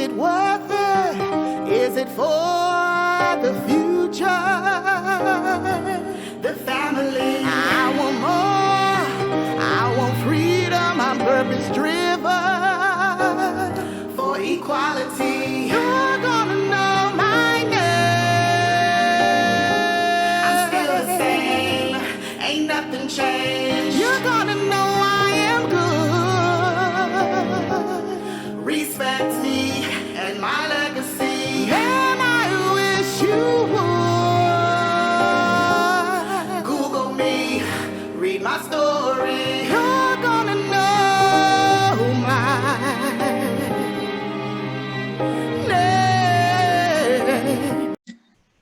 it worth it? Is it for the future? The family. I want more. I want freedom. I'm purpose driven for equality. You're gonna know my name. I'm still the same. Ain't nothing changed. You're gonna know I am good. Respect me and my legacy. And I wish you would. Google me, read my story. You're gonna know my name.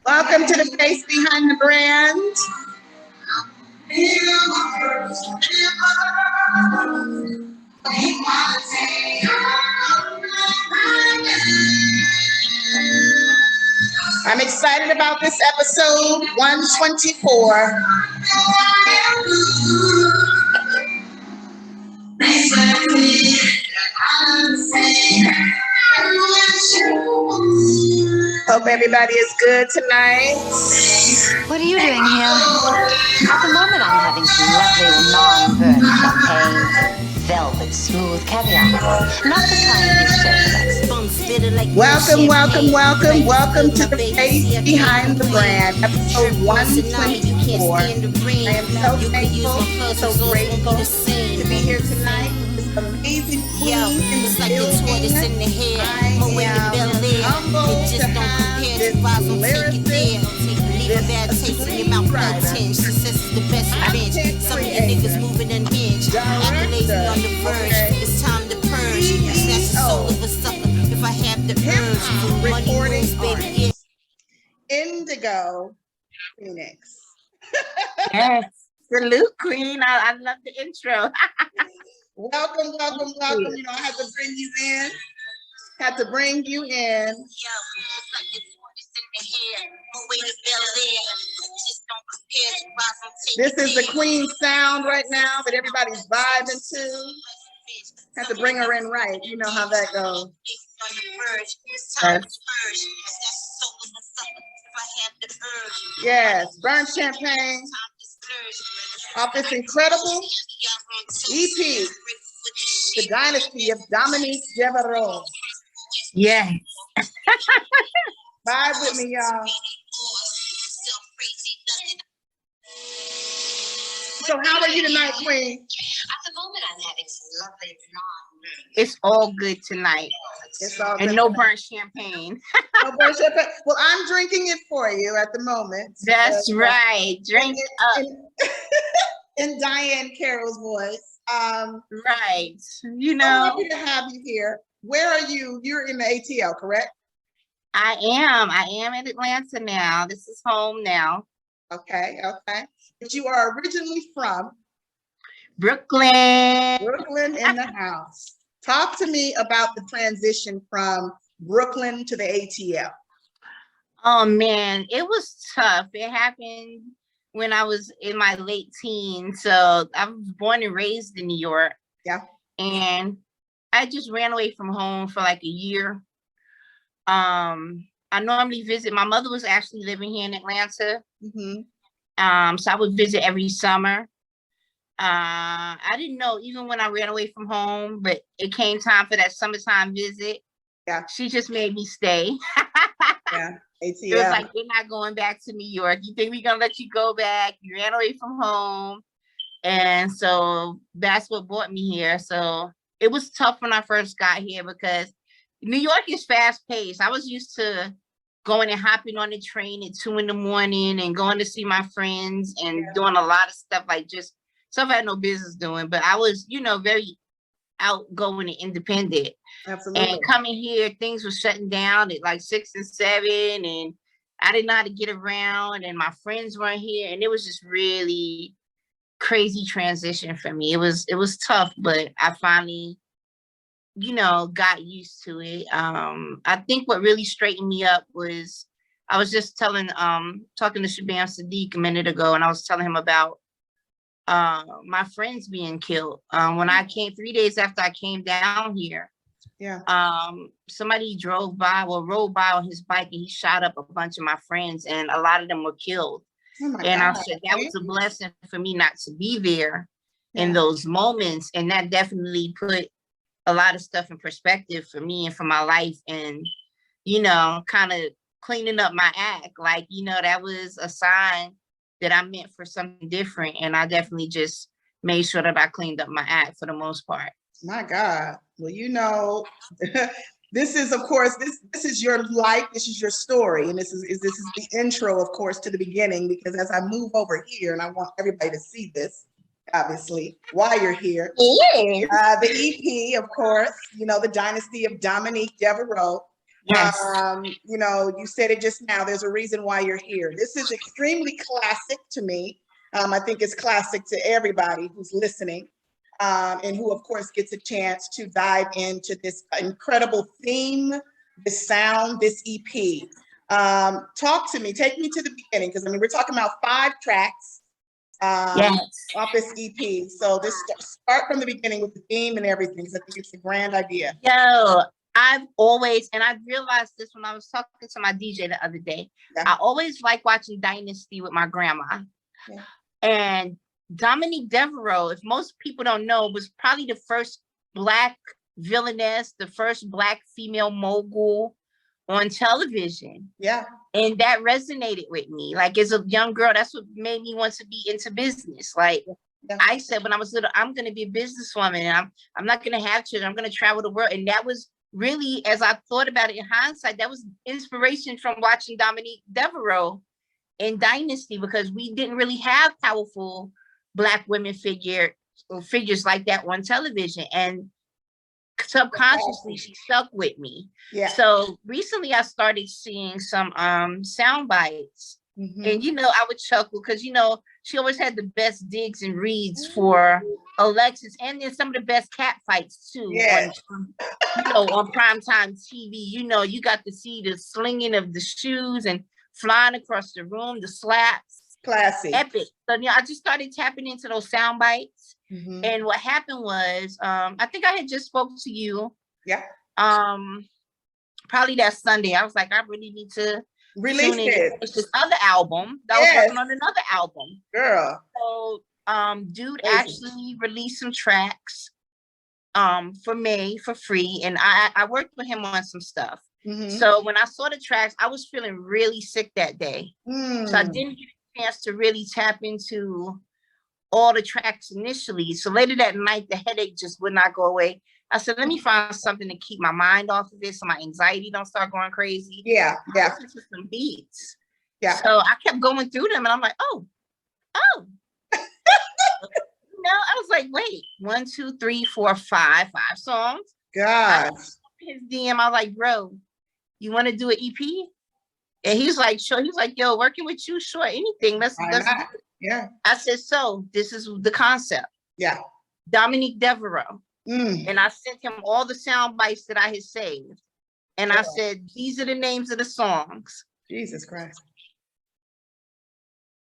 Welcome to the face behind the brand. I'm excited about this episode 124. Hope everybody is good tonight. What are you doing here? At the moment, I'm having some lovely non-burnt champagne, velvet smooth caviar. Not the kind you serve like Welcome to the face behind the brand, episode 124. I am so thankful, so grateful to be here tonight. Amazing queen in the building. I am humbled to have this lyricist, this esteemed writer, content creator, director, recording artist, Indigo Phoenyx. Yes, salute, Queen. I love the intro. Welcome. You know, I had to bring you in. This is the Queen sound right now that everybody's vibing to. Had to bring her in right. You know how that goes. Yes, burn champagne off this incredible EP, The Dynasty of Dominique Devereaux. Yes. Vibe with me, y'all. So how are you tonight, Queen? At the moment, I'm having some lovely non-burnt. It's all good tonight. It's all and good no tonight. burnt champagne. No burnt champagne. Well, I'm drinking it for you at the moment. That's right. Drink up. In Diane Carroll's voice. Right. You So know, happy to have you here. Where are you? You're in the ATL, correct? I am in Atlanta now. This is home now. Okay. But you are originally from Brooklyn. in the house. Talk to me about the transition from Brooklyn to the ATL. Oh man, it was tough. It happened when I was in my late teens. So I was born and raised in New York. Yeah. And I just ran away from home for like a year. I normally visit. My mother was actually living here in Atlanta. Mm-hmm. So I would visit every summer. I didn't know even when I ran away from home, but it came time for that summertime visit. Yeah. She just made me stay. Yeah. ATL. It was like, we're not going back to New York. You think we're gonna let you go back? You ran away from home. And so that's what brought me here. So it was tough when I first got here because New York is fast paced. I was used to going and hopping on the train at 2 a.m. and going to see my friends and doing a lot of stuff, like just stuff I had no business doing. But I was, very outgoing and independent. Absolutely. And coming here, things were shutting down at like 6 and 7, and I didn't know how to get around, and my friends weren't here, and it was just really crazy transition for me. It was tough, but I finally, got used to it. I think what really straightened me up was I was just talking to Shabam Sadiq a minute ago, and I was telling him about my friends being killed. When I came 3 days after I came down here, Yeah. Somebody rode by on his bike, and he shot up a bunch of my friends, and a lot of them were killed. Oh my And God. I said that was a blessing for me not to be there in Yeah. those moments. And that definitely put a lot of stuff in perspective for me and for my life, and, you know, kind of cleaning up my act. Like, you know, that was a sign that I meant for something different. And I definitely just made sure that I cleaned up my act for the most part. My God. Well, you know, this is, of course, this is your life. This is your story. And this is the intro, of course, to the beginning, because as I move over here, and I want everybody to see this, obviously, while you're here, the EP, of course, you know, the Dynasty of Dominique Devereaux. Yes. You know, you said it just now, there's a reason why you're here. This is extremely classic to me. I think it's classic to everybody who's listening, and who, of course, gets a chance to dive into this incredible theme, this sound, this EP. Talk to me, take me to the beginning, because I mean, we're talking about 5 tracks off this EP. So this start from the beginning with the theme and everything, because I think it's a grand idea. Yo, I've always, and I realized this when I was talking to my DJ the other day, I always like watching Dynasty with my grandma. Yeah. And Dominique Devereaux, if most people don't know, was probably the first Black villainess, the first Black female mogul on television. Yeah. And that resonated with me. Like, as a young girl, that's what made me want to be into business. Like, I said when I was little, I'm going to be a businesswoman, and I'm not going to have children. I'm going to travel the world. And that was really, as I thought about it in hindsight, that was inspiration from watching Dominique Devereaux in Dynasty, because we didn't really have powerful Black women figures like that on television. And subconsciously, she stuck with me. Yeah. So recently I started seeing some sound bites. And, you know, I would chuckle because, you know, she always had the best digs and reads for Alexis, and then some of the best cat fights too. Yeah. You know, on primetime TV. You know, you got to see the slinging of the shoes and flying across the room, the slaps. Classy. Epic. So, yeah, I just started tapping into those sound bites. And what happened was, I think I had just spoke to you. Yeah. Probably that Sunday. I was like, I really need to release this other album. I was working on another album. Girl. So dude actually released some tracks for me for free. And I worked with him on some stuff. So when I saw the tracks, I was feeling really sick that day. So I didn't get a chance to really tap into all the tracks initially. So later that night, the headache just would not go away. I said, let me find something to keep my mind off of it so my anxiety don't start going crazy. Yeah. Listen to some beats. Yeah. So I kept going through them, and I'm like, oh. No, I was like, wait, 1, 2, 3, 4, 5 songs. God. His DM, I was like, bro, you want to do an EP? And he's like, sure. He's like, yo, working with you, sure, anything. Let's do it. Yeah. I said, so this is the concept. Yeah. Dominique Devereaux. And I sent him all the sound bites that I had saved. And I said, these are the names of the songs. Jesus Christ.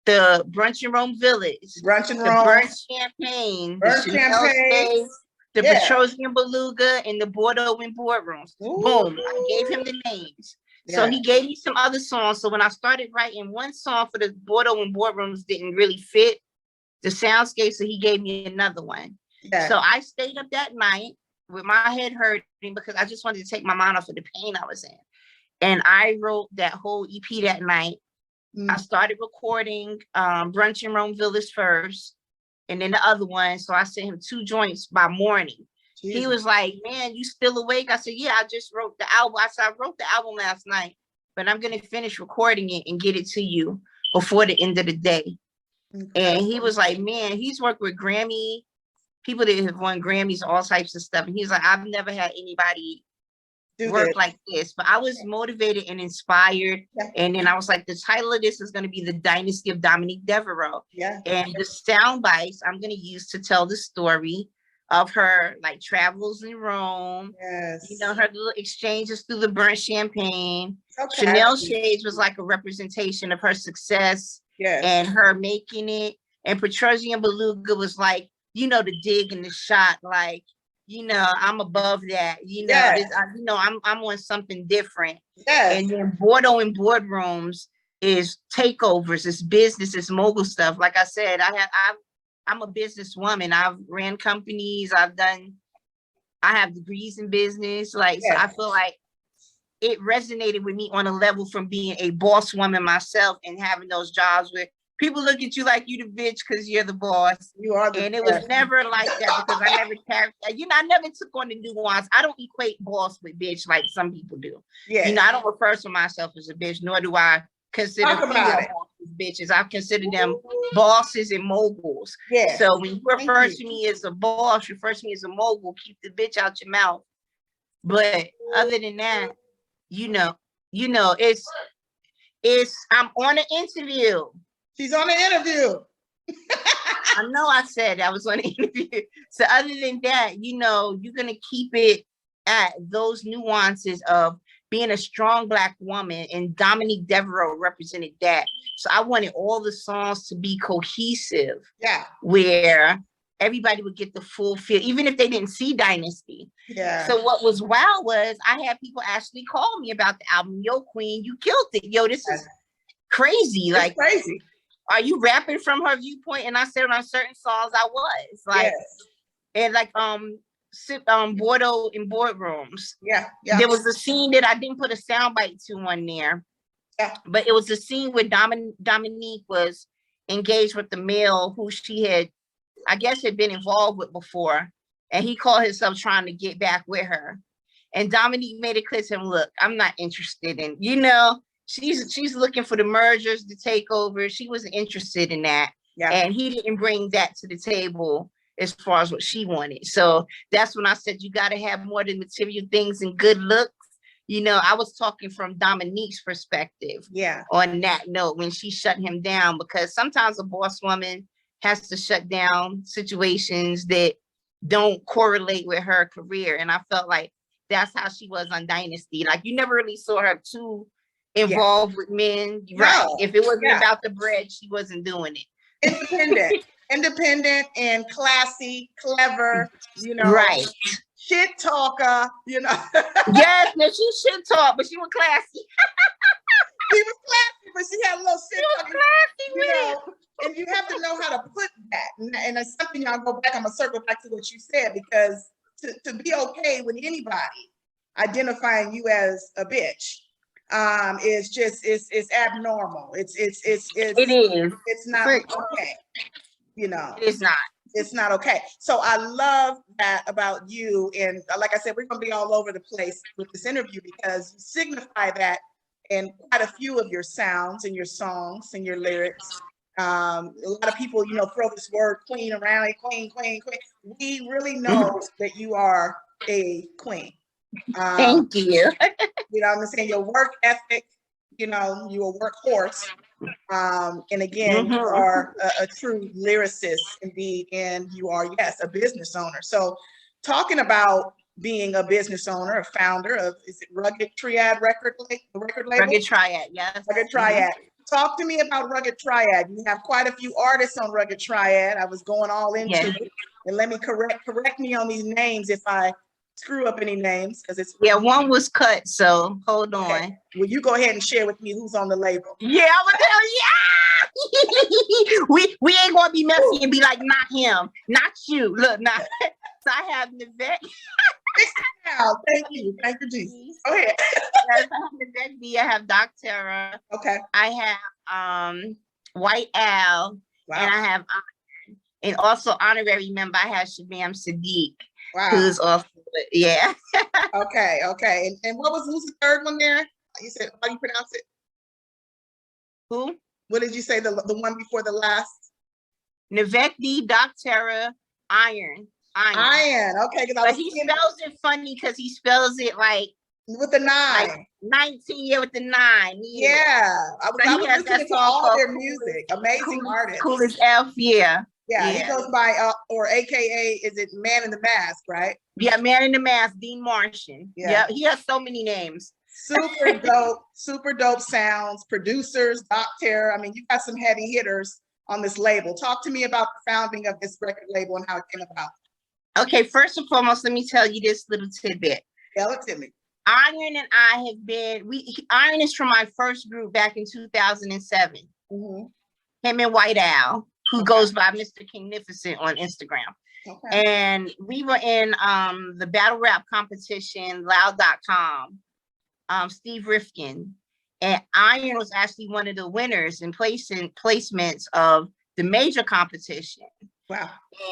The Brunch and Rome Village. Brunch and the Rome. Burnt Champagne. Burnt Champagne. The Petrosian Beluga, and the Bordeaux and Boardrooms. Boom. I gave him the names. So he gave me some other songs. So when I started writing one song for the Bordeaux and Boardrooms didn't really fit the soundscape, so he gave me another one. So I stayed up that night with my head hurting because I just wanted to take my mind off of the pain I was in. And I wrote that whole EP that night. I started recording Brunch and Rome Village first, and then the other one. So I sent him 2 joints by morning. He was like, man, you still awake? I said, yeah, I just wrote the album. I said, I wrote the album last night, but I'm going to finish recording it and get it to you before the end of the day. And he was like, man, he's worked with Grammy, people that have won Grammys, all types of stuff. And he's like, I've never had anybody work like this, but I was motivated and inspired. And then I was like, the title of this is going to be The Dynasty of Dominique Devereaux. And the sound bites I'm going to use to tell the story of her like travels in Rome, you know, her little exchanges through the burnt champagne. Chanel Shades was like a representation of her success and her making it. And Petrosian Beluga was like, you know, the dig and the shot, like, I'm above that. Yes. I'm on something different. Yes. And then Bordeaux and boardrooms is takeovers, it's business, it's mogul stuff. Like I said, I'm a businesswoman. I've ran companies. I have degrees in business. So I feel like it resonated with me on a level from being a boss woman myself and having those jobs where people look at you like you the bitch because you're the boss. You are the And it was never like that because I never carried, I never took on the nuance. I don't equate boss with bitch like some people do. Yeah. I don't refer to myself as a bitch, nor do I consider female bosses bitches. I consider them bosses and moguls. Yeah. So when you refer to me as a boss, you refer to me as a mogul, keep the bitch out your mouth. But other than that, it's I'm on an interview. She's on an interview. I know I said I was on an interview. So other than that, you're gonna keep it at those nuances of being a strong Black woman, and Dominique Devereaux represented that. So I wanted all the songs to be cohesive. Yeah. Where everybody would get the full feel, even if they didn't see Dynasty. Yeah. So what was wild was I had people actually call me about the album. Yo, Queen, you killed it. Yo, this is crazy. It's crazy. Are you rapping from her viewpoint? And I said on certain songs I was and Bordeaux in boardrooms. Yeah. There was a scene that I didn't put a soundbite to on there. Yeah. But it was a scene where Dominique was engaged with the male who she had, I guess, had been involved with before. And he called himself trying to get back with her. And Dominique made it clear to him, look, I'm not interested in, she's looking for the mergers, the takeovers. She wasn't interested in that. Yeah. And he didn't bring that to the table as far as what she wanted. So that's when I said, you got to have more than material things and good looks. I was talking from Dominique's perspective. Yeah. On that note, when she shut him down, because sometimes a boss woman has to shut down situations that don't correlate with her career. And I felt like that's how she was on Dynasty. Like, you never really saw her too involved with men. Right. No. If it wasn't about the bread, she wasn't doing it. Independent and classy, clever, right. Shit talker, Yes, no, she shit talk, but she was classy. She was classy, but she had a little shit talking. And you have to know how to put that. And it's something I'm gonna circle back to what you said, because to be okay with anybody identifying you as a bitch is just it's abnormal. It is. It's not okay. It's not. It's not okay. So I love that about you. And like I said, we're going to be all over the place with this interview because you signify that in quite a few of your sounds and your songs and your lyrics. A lot of people, throw this word queen around, queen. We really know that you are a queen. Thank you. I'm saying your work ethic, you're a workhorse. And again, you are a true lyricist indeed, and you are, yes, a business owner. So talking about being a business owner, a founder of, is it Rugged Triad record label? Rugged Triad, yes. Rugged Triad. Talk to me about Rugged Triad. You have quite a few artists on Rugged Triad. I was going all into it. And let me correct me on these names if I screw up any names, because it's one was cut, so hold on. Okay. Well, you go ahead and share with me who's on the label. Yeah, I'm gonna tell you. We ain't gonna be messy and be like, not him, not you. Look, not. So I have Nivette. Thank you, Jesus. Go ahead. I have Nivette B. I have Doc Terra. Okay. I have White Al, and I have and also honorary member. I have Shabam Sadiq. Wow. Who's off? Yeah. Okay. And who's the third one there? You said, how do you pronounce it? Who? What did you say? The one before the last? Nivette D. Doc Terra Iron. Okay. But he spells it funny because he spells it like with the 9. Like 19 with the 9. Yeah. I was listening to all their music. Amazing artists. Cool as F, yeah. Yeah, he goes by, or AKA, is it Man in the Mask, right? Yeah, Man in the Mask, Dean Martian. Yeah, he has so many names. Super dope sounds, producers, Doc Terra. I mean, you got some heavy hitters on this label. Talk to me about the founding of this record label and how it came about. Okay, first and foremost, let me tell you this little tidbit. Tell it to me. Iron and I have been, Iron is from my first group back in 2007. Mm-hmm. Him and White Owl, who goes by Mr. Kingnificent on Instagram. Okay. And we were in the battle rap competition, loud.com, Steve Rifkin. And Iron was actually one of the winners and placements of the major competition. Wow.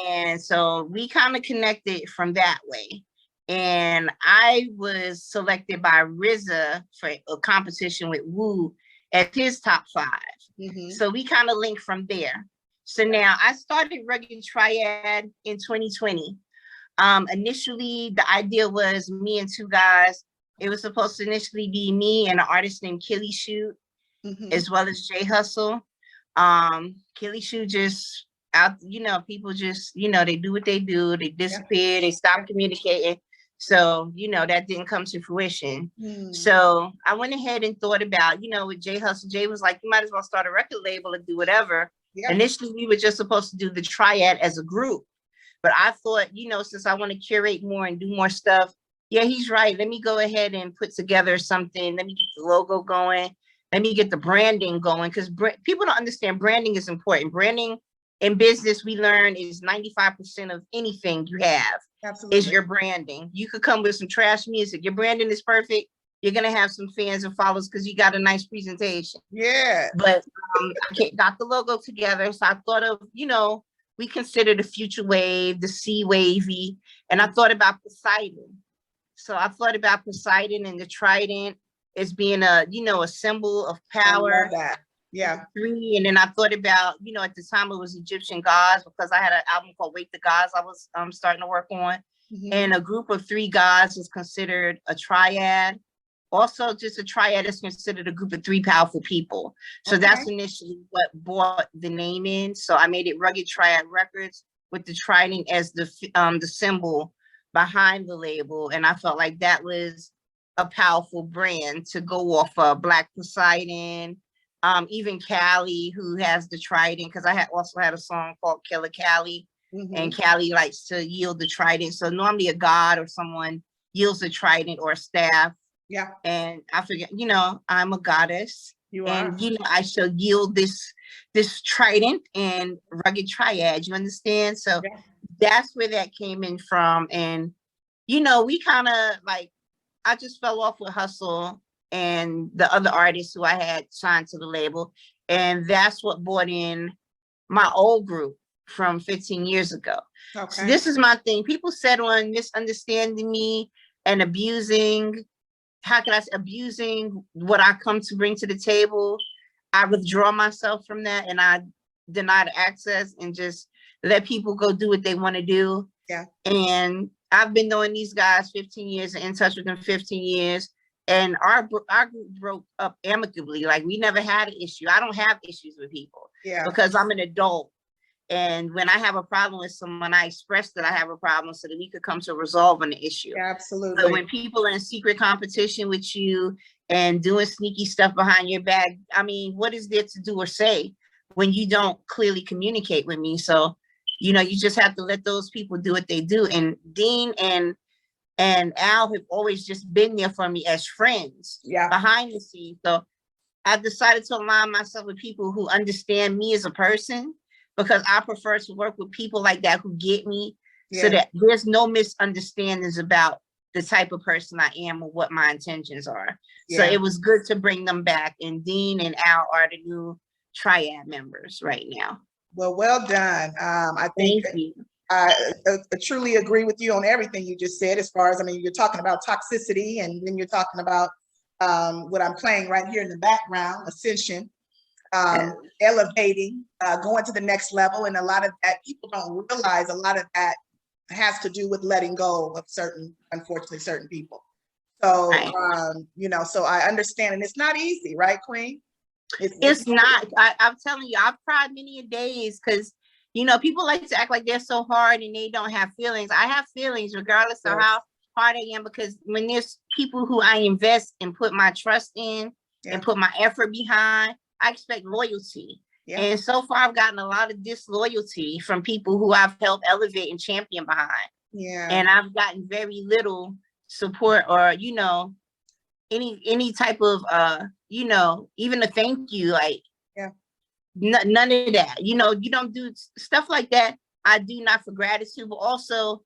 And so we kind of connected from that way. And I was selected by RZA for a competition with Wu as his top 5. Mm-hmm. So we kind of linked from there. So now I started Rugged Triad in 2020. Initially, the idea was me and 2 guys. It was supposed to initially be me and an artist named Killy Shoot, as well as Jay Hustle. Killy Shoot just out, people just, they do what they do. They disappear, they stop communicating. So, that didn't come to fruition. So I went ahead and thought about, with Jay Hustle, Jay was like, you might as well start a record label and do whatever. Yeah. Initially, we were just supposed to do the Triad as a group. But I thought, since I want to curate more and do more stuff, yeah, he's right. Let me go ahead and put together something. Let me get the logo going. Let me get the branding going, because people don't understand branding is important. Branding in business, we learn, is 95% of anything you have. Absolutely. Is your branding. You could come with some trash music. Your branding is perfect. You're going to have some fans and followers because you got a nice presentation. Yeah. But I got the logo together. So I thought of, we consider the future wave, the sea wavy. And I thought about Poseidon. So I thought about Poseidon and the trident as being a symbol of power. I love that. Yeah. 3. And then I thought about, at the time it was Egyptian gods, because I had an album called Wake the Gods I was starting to work on. Mm-hmm. And a group of 3 gods is considered a triad. Also, just a triad is considered a group of 3 powerful people. So that's initially what brought the name in. So I made it Rugged Triad Records with the trident as the symbol behind the label. And I felt like that was a powerful brand to go off of. Black Poseidon, even Callie, who has the trident, because I also had a song called Killer Callie. Mm-hmm. And Callie likes to yield the trident. So normally a god or someone yields a trident or a staff. Yeah. And I forget, I'm a goddess. You are. And, I shall yield this trident and Rugged Triad. You understand? So that's where that came in from. And, we kind of I just fell off with Hustle and the other artists who I had signed to the label. And that's what brought in my old group from 15 years ago. Okay. So this is my thing. People said on misunderstanding me and abusing what I come to bring to the table. I withdraw myself from that and I deny the access and just let people go do what they want to do. Yeah. And I've been knowing these guys 15 years and in touch with them 15 years. And our group broke up amicably. We never had an issue. I don't have issues with people because I'm an adult. And when I have a problem with someone, I express that I have a problem so that we could come to resolve an issue. Absolutely. So when people are in secret competition with you and doing sneaky stuff behind your back, I mean, what is there to do or say when you don't clearly communicate with me? So, you just have to let those people do what they do. And Dean and Al have always just been there for me as friends behind the scenes. So I decided to align myself with people who understand me as a person, because I prefer to work with people like that who get me so that there's no misunderstandings about the type of person I am or what my intentions are. So it was good to bring them back. And Dean and Al are the new Triad members right now. Well done. I think I truly agree with you on everything you just said, as far as, you're talking about toxicity, and then you're talking about what I'm playing right here in the background, Ascension. Elevating, going to the next level. And a lot of that, people don't realize a lot of that has to do with letting go of unfortunately, certain people. So, so I understand, and it's not easy, right, Queen? It's not. I'm telling you, I've cried many a days because, people like to act like they're so hard and they don't have feelings. I have feelings regardless of how hard I am, because when there's people who I invest and put my trust in and put my effort behind, I expect loyalty. Yeah. And so far I've gotten a lot of disloyalty from people who I've helped elevate and champion behind. Yeah. And I've gotten very little support or, you know, any type of, you know, even a thank you, like, yeah, none of that. You know, you don't do stuff like that. I do not for gratitude, but also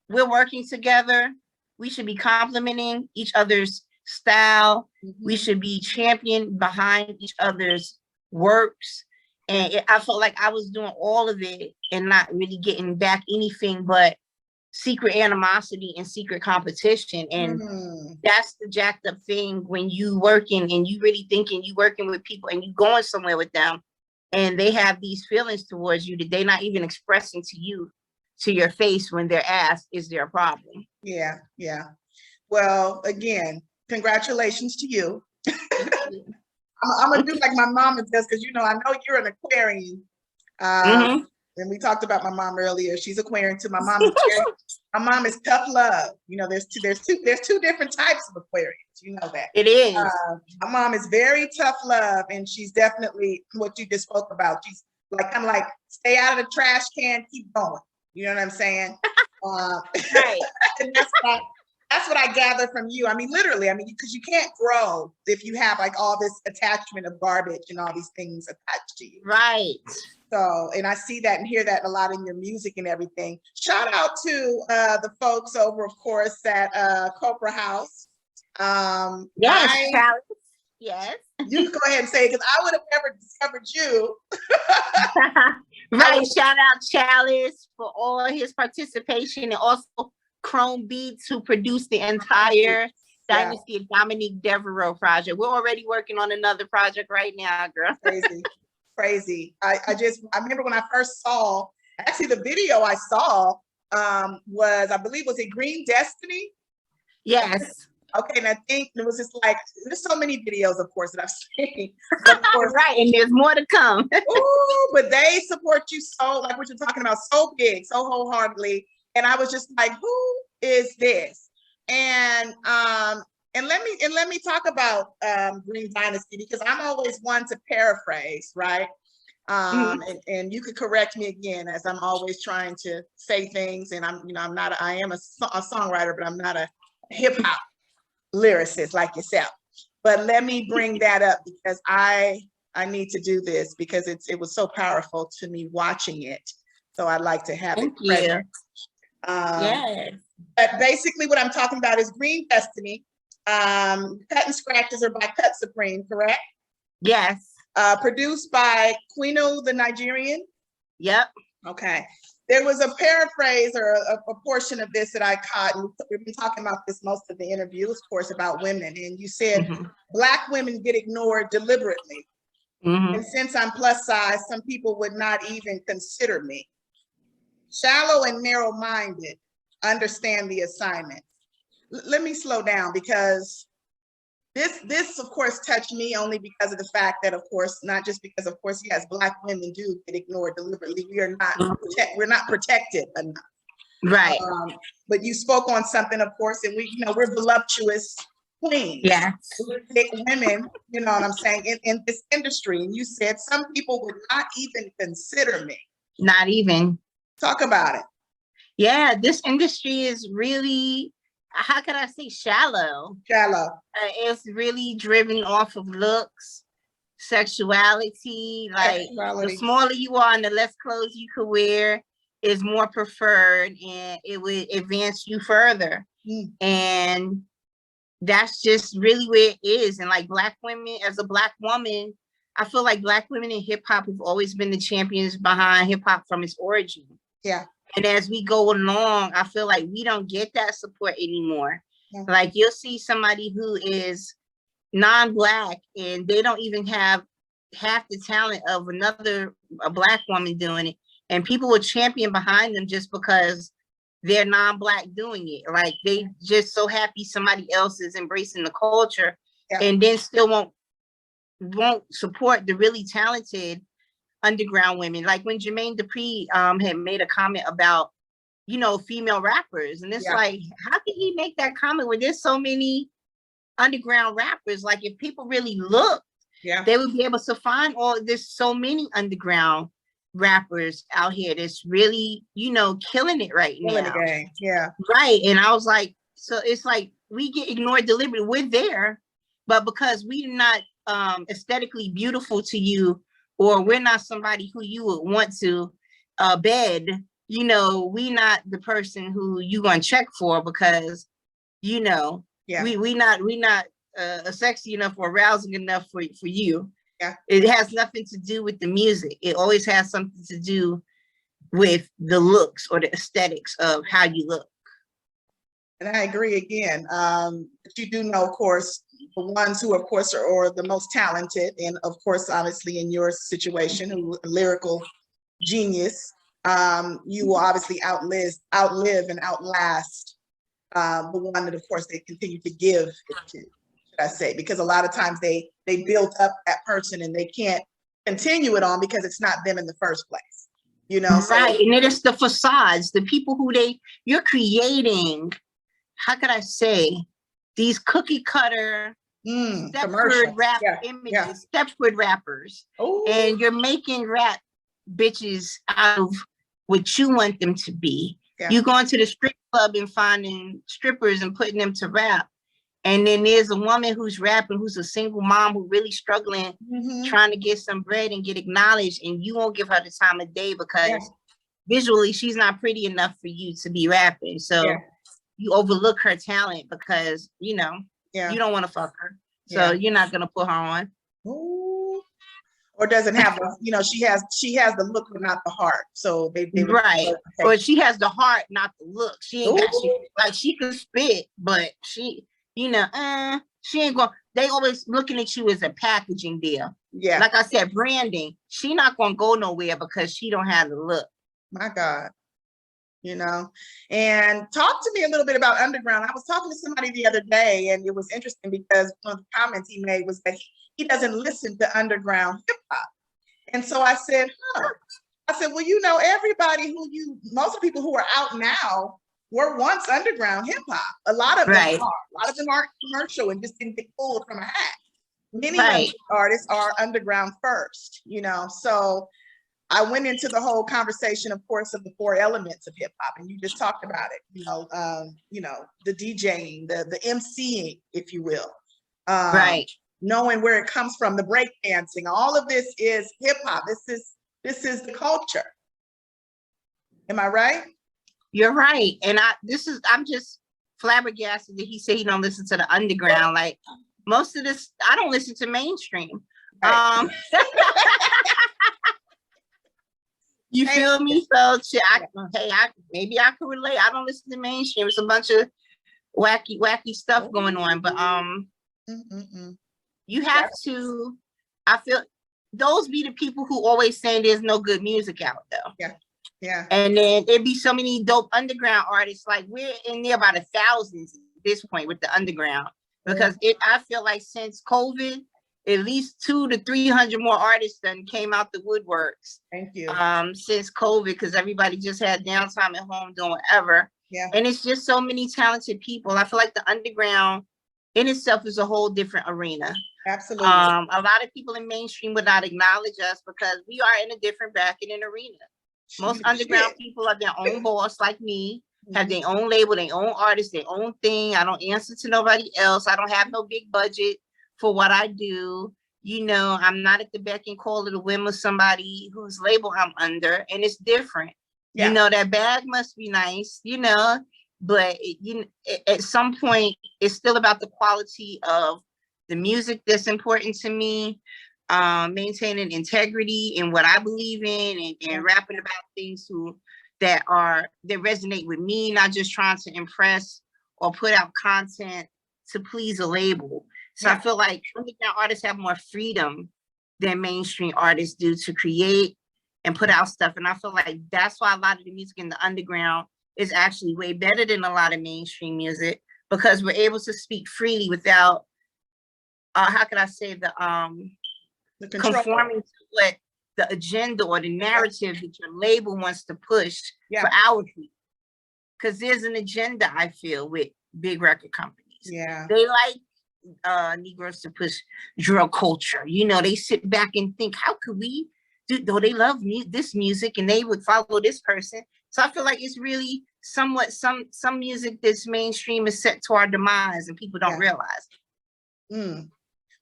we're working together. We should be complimenting each other's style. We should be championing behind each other's works. And I felt like I was doing all of it and not really getting back anything but secret animosity and secret competition. And that's the jacked up thing when you working and you really thinking you working with people and you going somewhere with them and they have these feelings towards you that they're not even expressing to you, to your face when they're asked, is there a problem? Yeah, yeah. Well, again, congratulations to you. I'm gonna do like my mama does, because you know, I know you're an Aquarian. And we talked about my mom earlier. She's Aquarian too. My mom is my mom is tough love. You know, there's two different types of Aquarians. You know that. It is. My mom is very tough love, and she's definitely what you just spoke about. She's like, I'm like, stay out of the trash can, keep going. You know what I'm saying? Right. And that's what I gather from you. I mean, literally, I mean, because you can't grow if you have like all this attachment of garbage and all these things attached to you. Right. So, and I see that and hear that a lot in your music and everything. Shout out to the folks over, of course, at KROHME House. Yes, Chalice. Yes. You can go ahead and say it, because I would have never discovered you. Right. Shout out Chalice for all his participation, and also KROHME Beats, who produced the entire Dynasty of Dominique Devereaux project. We're already working on another project right now, girl. Crazy. I remember when I first saw, actually the video I saw was, I believe, was it Green Destiny? Yes. Okay, and I think it was just like, there's so many videos, of course, that I've seen. Of course, right, and there's more to come. Ooh, but they support you so, like what you're talking about, so big, so wholeheartedly. And I was just like, who is this? And let me talk about Green Dynasty, because I'm always one to paraphrase, right? And you could correct me again, as I'm always trying to say things. And I am a songwriter, but I'm not a hip hop lyricist like yourself. But let me bring that up, because I need to do this, because it was so powerful to me watching it. So I'd like to have it present. Yes. But basically what I'm talking about is Green Destiny. Cut and Scratches are by Cut Supreme, correct? Yes. Produced by Quino the Nigerian. Yep. Okay. There was a paraphrase or a portion of this that I caught, and we've been talking about this most of the interview, of course, about women. And you said, Black women get ignored deliberately. And since I'm plus size, some people would not even consider me. Shallow and narrow-minded, understand the assignment. Let me slow down, because this of course touched me only because of the fact that, of course, not just because, of course, yes, Black women do get ignored deliberately. We're not protected enough. Right. But you spoke on something, of course, and we're voluptuous queens. Yes. We're big women, you know what I'm saying, in this industry. And you said some people would not even consider me. Not even. Talk about it. Yeah, this industry is really, how can I say, shallow? It's really driven off of looks, sexuality. Like, the smaller you are and the less clothes you could wear is more preferred, and it would advance you further. And that's just really where it is. And like Black women, as a Black woman, I feel like Black women in hip hop have always been the champions behind hip hop from its origin. Yeah. And as we go along, I feel like we don't get that support anymore. Like, you'll see somebody who is non-Black and they don't even have half the talent of a Black woman doing it. And people will champion behind them just because they're non-Black doing it. Like, they just so happy somebody else is embracing the culture, and then still won't support the really talented underground women. Like when Jermaine Dupri had made a comment about, female rappers, and it's like, how can he make that comment when there's so many underground rappers? Like, if people really look, they would be able to find there's so many underground rappers out here that's really, you know, killing it right Killing now. the game. Yeah. Right. And I was like, so it's like we get ignored deliberately. We're there, but because we're not aesthetically beautiful to you, or we're not somebody who you would want to bed, you know, we not the person who you gonna check for, because, you know, we not sexy enough or arousing enough for you. Yeah. It has nothing to do with the music. It always has something to do with the looks or the aesthetics of how you look. And I agree again. But you do know, of course, the ones who, of course, are the most talented, and of course, obviously, in your situation, who lyrical genius, you will obviously outlive and outlast the one that, of course, they continue to give it to. Should I say? Because a lot of times they build up that person and they can't continue it on because it's not them in the first place. You know, right? So, and it is the facades, the people who you're creating. How could I say, these cookie cutter Stepford rap images, Stepford rappers. Ooh. And you're making rap bitches out of what you want them to be. Yeah. You going to the strip club and finding strippers and putting them to rap. And then there's a woman who's rapping, who's a single mom who really struggling, trying to get some bread and get acknowledged, and you won't give her the time of day because visually she's not pretty enough for you to be rapping. So you overlook her talent because, you know, you don't want to fuck her. So you're not going to put her on. Ooh. Or doesn't have the, you know, she has the look but not the heart. So they right. Or she has the heart, not the look. She ain't got, she can spit, but she, you know, she ain't going, they always looking at you as a packaging deal. Yeah. Like I said, branding, she not going to go nowhere because she don't have the look. My God. You know, and talk to me a little bit about underground. I was talking to somebody the other day, and it was interesting because one of the comments he made was that he doesn't listen to underground hip hop. And so I said, well, you know, everybody most of the people who are out now were once underground hip hop. A lot of them are commercial and just didn't get pulled from a hat. Many artists are underground first, you know, so I went into the whole conversation, of course, of the 4 elements of hip hop, and you just talked about it. You know, the DJing, the MCing, if you will, knowing where it comes from, the break dancing. All of this is hip hop. This is the culture. Am I right? You're right, and I'm just flabbergasted that he said he don't listen to the underground. Like most of this, I don't listen to mainstream. Right. You feel me? So maybe I could relate. I don't listen to mainstream. It's a bunch of wacky stuff going on. But you have to, I feel those be the people who always saying there's no good music out though. Yeah. Yeah. And then it'd be so many dope underground artists. Like we're in there by the thousands at this point with the underground. Because I feel like since COVID, at least 200 to 300 more artists done came out the woodworks. Thank you. Since COVID, because everybody just had downtime at home doing whatever. Yeah. And it's just so many talented people. I feel like the underground in itself is a whole different arena. Absolutely. A lot of people in mainstream would not acknowledge us because we are in a different bracket and arena. Most underground people are their own boss, like me, have their own label, their own artist, their own thing. I don't answer to nobody else. I don't have no big budget for what I do. You know, I'm not at the beck and call of the whim of somebody whose label I'm under, and it's different. You know, that bag must be nice, you know, but at some point it's still about the quality of the music that's important to me, maintaining integrity in what I believe in, and rapping about things that resonate with me, not just trying to impress or put out content to please a label. So I feel like underground artists have more freedom than mainstream artists do to create and put out stuff. And I feel like that's why a lot of the music in the underground is actually way better than a lot of mainstream music, because we're able to speak freely without, how can I say, the conforming to what the agenda or the narrative that your label wants to push for our people. Because there's an agenda, I feel, with big record companies. Yeah. They like Negroes to push drug culture. You know, they sit back and think, how could we though they love this music and they would follow this person. So I feel like it's really somewhat some music that's mainstream is set to our demise and people don't realize. Well,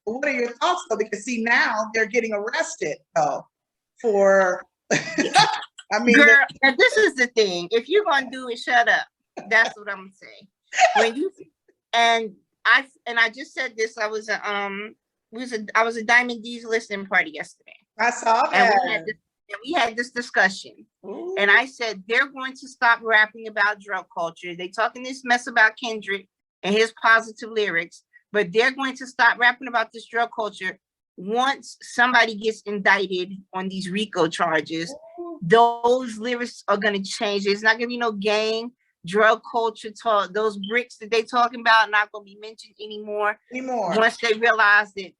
what are your thoughts though? Because see, now they're getting arrested though for I mean, girl, and this is the thing. If you're gonna do it, shut up. That's what I'm gonna say. When you and I just said this. I was a Diamond D's listening party yesterday. I saw that. And we had this discussion. Ooh. And I said they're going to stop rapping about drug culture. They talking this mess about Kendrick and his positive lyrics, but they're going to stop rapping about this drug culture once somebody gets indicted on these RICO charges. Those lyrics are going to change. There's not going to be no gang, drug culture talk. Those bricks that they talking about not going to be mentioned anymore. Once they realize that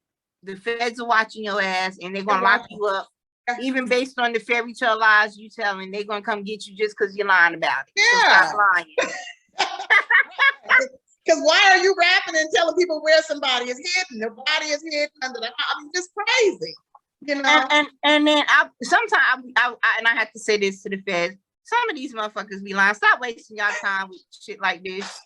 the feds are watching your ass and they're going to lock you up, even based on the fairy tale lies you telling, they're going to come get you just because you're lying about it. Yeah. So stop lying. Because why are you rapping and telling people where somebody is hidden? Their body is hidden under the, I mean, just crazy. You know, and then sometimes I have to say this to the feds. Some of these motherfuckers be lying. Stop wasting y'all time with shit like this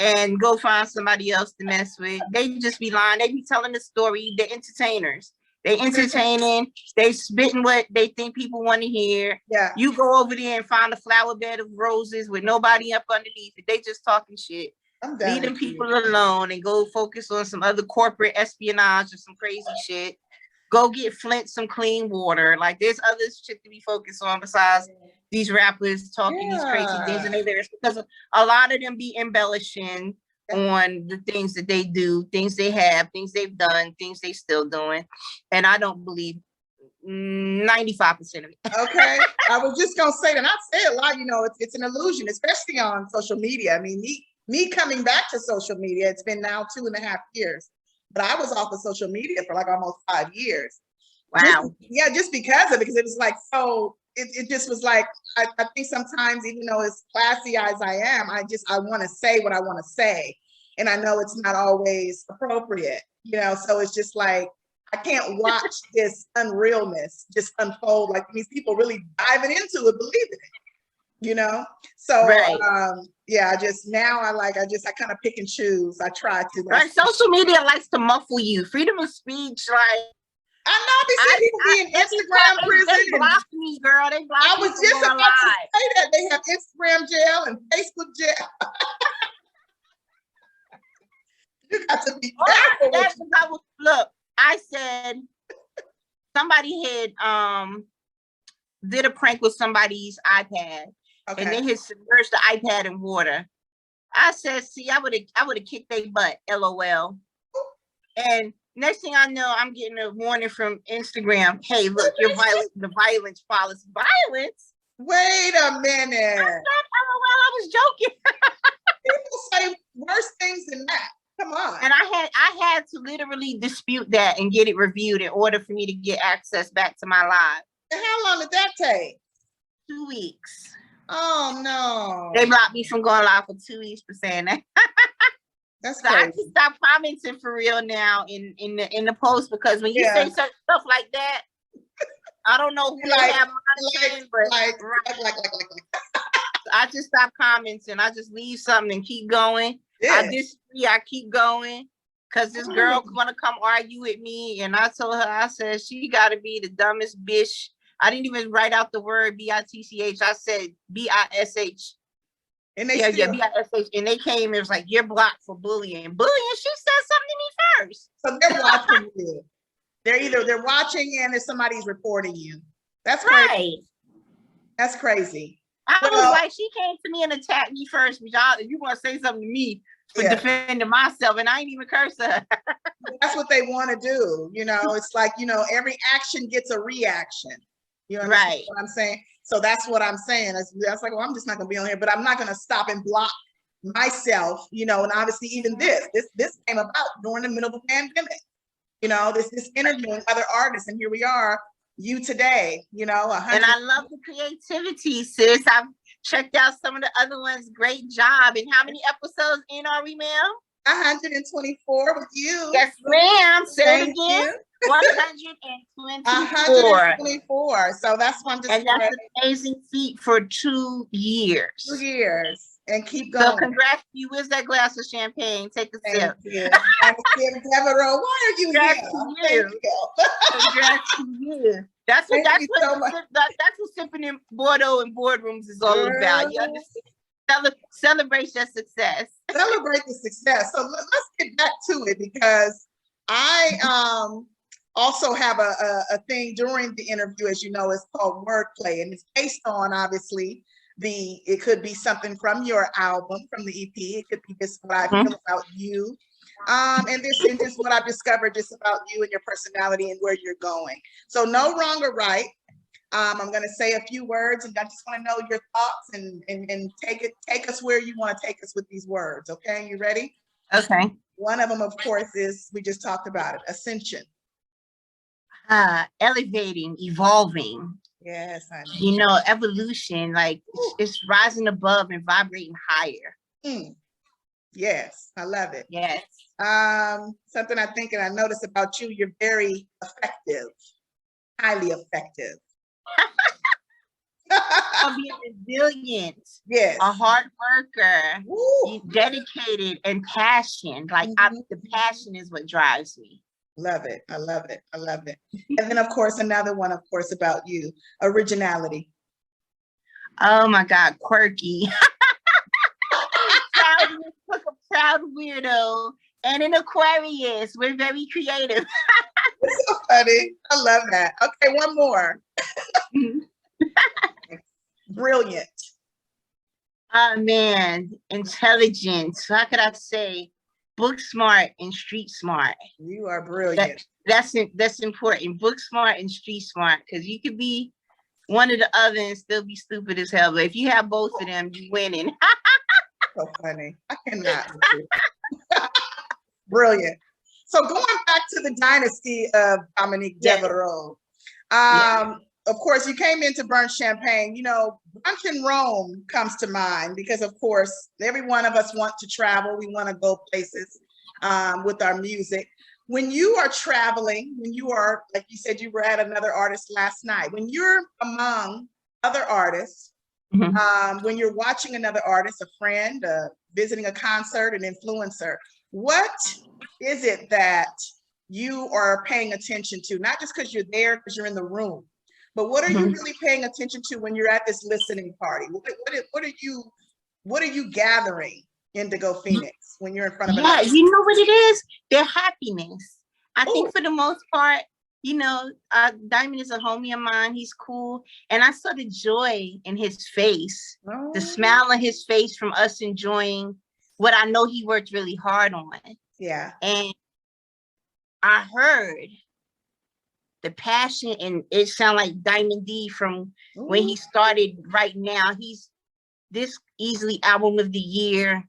and go find somebody else to mess with. They just be lying. They be telling the story. They're entertainers. They entertaining. They spitting what they think people want to hear. Yeah. You go over there and find a flower bed of roses with nobody up underneath it. They just talking shit. Leave them people alone and go focus on some other corporate espionage or some crazy shit. Go get Flint some clean water. Like there's other shit to be focused on besides these rappers talking these crazy things and lyrics, because a lot of them be embellishing on the things that they do, things they have, things they've done, things they still doing. And I don't believe 95% of it. Okay. I was just gonna say that. I say a lot, you know, it's an illusion, especially on social media. I mean, me coming back to social media, it's been now 2.5 years. But I was off of social media for like almost 5 years. Wow. Just because of it, because it was like, so it just was like, I think sometimes, even though as classy as I am, I want to say what I want to say. And I know it's not always appropriate, you know, so it's just like, I can't watch this unrealness just unfold. Like these people really diving into it, believing it, you know? So, yeah, I kind of pick and choose. I try to. Right, social media likes to muffle you. Freedom of speech, like. I know, they people be in Instagram prison. They blocked me, girl. They blocked me. I was just about to say that. They have Instagram jail and Facebook jail. You got to be careful. Look, I said somebody had did a prank with somebody's iPad. Okay. And they had submerged the iPad in water. I said, see, I would have kicked their butt, LOL. And next thing I know, I'm getting a warning from Instagram. Hey, look, you're violent. The violence follows violence. Wait a minute. I said, LOL, I was joking. People say worse things than that. Come on. And I had to literally dispute that and get it reviewed in order for me to get access back to my live. And how long did that take? 2 weeks. Oh no. They blocked me from going live for 2 weeks for saying that. That's so crazy. I just stopped commenting for real now in the post, because when you say certain stuff like that, I don't know who they have monitoring, but I just stop commenting. I just leave something and keep going. Yeah. I disagree. I keep going because this girl gonna come argue with me, and I told her, I said she got to be the dumbest bitch. I didn't even write out the word bitch. I said bish. And they bish, and they came and was like, "You're blocked for bullying." Bullying. She said something to me first. So they're watching you. They're watching, and if somebody's reporting you. That's crazy. Right. That's crazy. I was like, she came to me and attacked me first. But y'all, if you want to say something to me for defending myself, and I ain't even curse her. That's what they want to do. You know, it's like, you know, every action gets a reaction. You know what I'm saying? So that's what I'm saying. That's like, well, I'm just not gonna be on here, but I'm not gonna stop and block myself, you know. And obviously even this came about during the middle of the pandemic. You know, this interviewing other artists, and here we are, you today, you know. And I love the creativity, sis. I've checked out some of the other ones. Great job. And how many episodes in are we, ma'am? 124 with you. Yes, ma'am. Say it again. 124. 124. So that's one just And that's an amazing feat for 2 years. 2 years. And keep going. So congrats to you. Where's that glass of champagne? Take a sip. You. Devereaux, why are you Congrats here? to you. Congrats to you. That's what sipping in Bordeaux and boardrooms is all about. You understand? Celebrate your success. Celebrate the success. So let's get back to it, because I also have a thing during the interview, as you know, it's called wordplay, and it's based on, obviously, it could be something from your album, from the EP. It could be just what I feel about you. And this is what I've discovered just about you and your personality and where you're going. So no wrong or right. I'm going to say a few words, and I just want to know your thoughts and take us where you want to take us with these words. Okay, you ready? Okay. One of them, of course, is, we just talked about it, ascension. Elevating, evolving. Yes, I know. You know, evolution, like it's rising above and vibrating higher. Yes, I love it. Yes. Something I think and I noticed about you, you're very effective, highly effective. Of being resilient, yes, a hard worker, dedicated, and passion. Like the passion is what drives me. Love it. I love it. I love it. And then, of course, another one, of course, about you, originality. Oh my God, quirky. Proud weirdo, and an Aquarius. We're very creative. It's so funny. I love that. Okay, one more. Brilliant. Oh man, intelligent. How could I say? Book smart and street smart. You are brilliant. That's important. Book smart and street smart, because you could be one or the other and still be stupid as hell. But if you have both of them, you're winning. So funny. I cannot. Brilliant. So going back to the Dynasty of Dominique Devereaux. Of course, you came in to burn champagne. You know, brunch in Rome comes to mind because, of course, every one of us want to travel. We want to go places with our music. When you are traveling, when you are, like you said, you were at another artist last night. When you're among other artists, when you're watching another artist, a friend, visiting a concert, an influencer, what is it that you are paying attention to? Not just because you're there, because you're in the room. But what are you really paying attention to when you're at this listening party? What are you gathering, Indigo Phoenyx, when you're in front of an audience? You know what it is? Their happiness. I think for the most part, you know, Diamond is a homie of mine. He's cool. And I saw the joy in his face, the smile on his face from us enjoying what I know he worked really hard on. Yeah. And I heard the passion, and it sounded like Diamond D from when he started. Right now, he's this easily album of the year.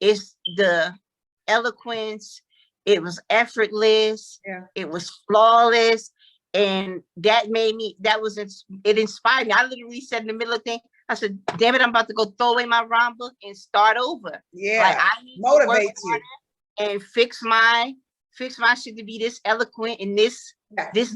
It's the eloquence, it was effortless, it was flawless, and that made me, it inspired me. I literally said in the middle of the thing, I said, damn it, I'm about to go throw away my rhyme book and start over. Yeah, like, I need motivate you and fix my shit to be this eloquent and this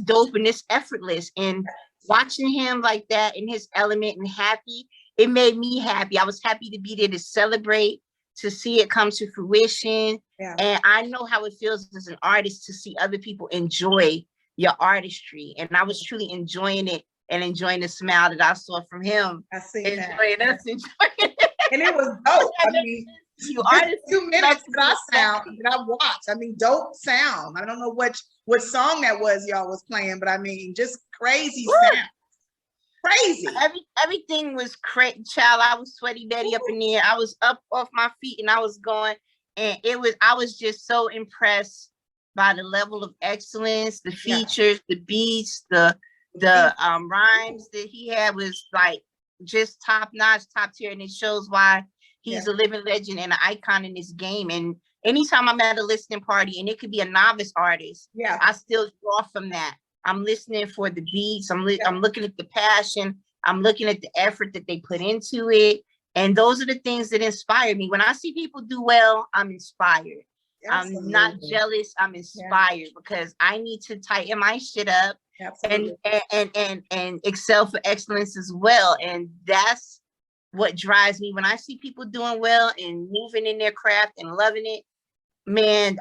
dope and this effortless. And watching him like that in his element and happy, it made me happy. I was happy to be there to celebrate, to see it come to fruition. And I know how it feels as an artist to see other people enjoy your artistry. And I was truly enjoying it and enjoying the smile that I saw from him. I see enjoying that. Us enjoying it. And it was dope. I mean, you artists, 2 minutes that I watched. I mean, dope sound. I don't know what song that was y'all was playing, but I mean, just crazy sound. Crazy. Everything was crazy, child. I was sweaty Betty up in there. I was up off my feet and I was going, and I was just so impressed by the level of excellence, the features, the beats, the rhymes that he had was like just top notch, top tier, and it shows why he's a living legend and an icon in this game. And anytime I'm at a listening party, and it could be a novice artist, I still draw from that. I'm listening for the beats. I'm looking at the passion. I'm looking at the effort that they put into it. And those are the things that inspire me. When I see people do well, I'm inspired. I'm not jealous. I'm inspired because I need to tighten my shit up and excel for excellence as well. And that's what drives me when I see people doing well and moving in their craft and loving it. Man,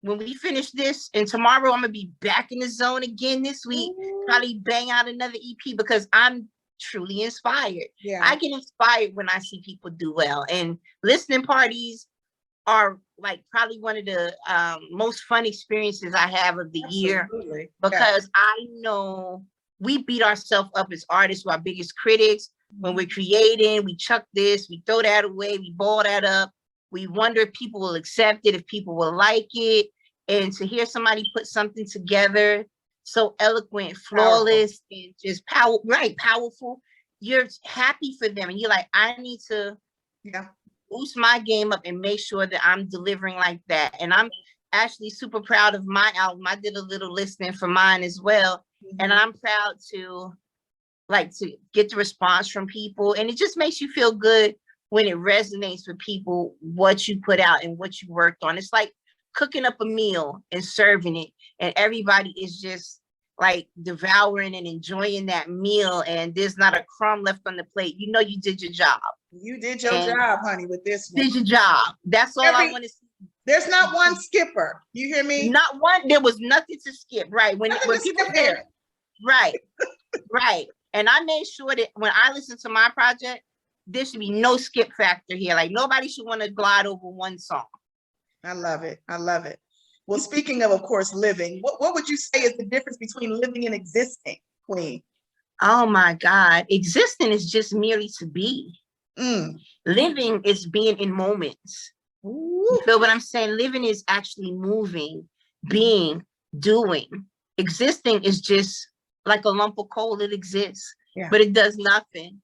when we finish this and tomorrow, I'm gonna be back in the zone again this week, probably bang out another EP because I'm truly inspired. I get inspired when I see people do well, and listening parties are like probably one of the most fun experiences I have of the year, because I know we beat ourselves up as artists, we're our biggest critics. When we're creating, we chuck this, we throw that away, we ball that up. We wonder if people will accept it, if people will like it. And to hear somebody put something together so eloquent, flawless, and just powerful, you're happy for them. And you're like, I need to boost my game up and make sure that I'm delivering like that. And I'm actually super proud of my album. I did a little listening for mine as well. And I'm proud to get the response from people. And it just makes you feel good when it resonates with people, what you put out and what you worked on. It's like cooking up a meal and serving it, and everybody is just like devouring and enjoying that meal, and there's not a crumb left on the plate. You know you did your job. You did your job, honey, with this one. Did your job. That's all I want to see. There's not one skipper. You hear me? Not one. There was nothing to skip. Right. When people there. Right. Right. And I made sure that when I listen to my project, there should be no skip factor here. Like nobody should want to glide over one song. I love it. I love it. Well, speaking of course, living, what would you say is the difference between living and existing, Queen? Oh my God. Existing is just merely to be. Living is being in moments. You feel what I'm saying? Living is actually moving, being, doing. Existing is just like a lump of coal. It exists, but it does nothing.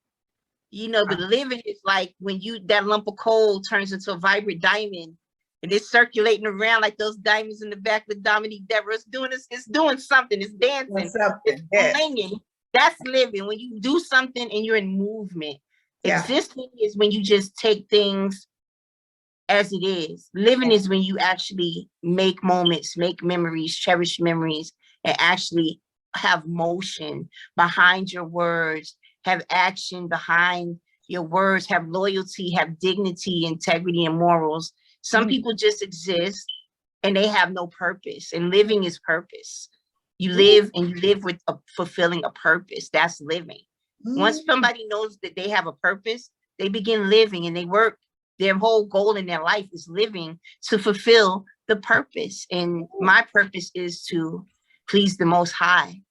You know, but living is like when that lump of coal turns into a vibrant diamond and it's circulating around like those diamonds in the back of Dominique Devereaux. It's doing something. It's dancing. It's playing. That's living. When you do something and you're in movement. Existing is when you just take things as it is. Living is when you actually make moments, make memories, cherish memories, and actually have motion behind your words, have action behind your words, have loyalty, have dignity, integrity, and morals. Some people just exist and they have no purpose, and living is purpose. You live and you live with fulfilling a purpose. That's living. Once somebody knows that they have a purpose, they begin living, and they work. Their whole goal in their life is living to fulfill the purpose. And my purpose is to please the Most High.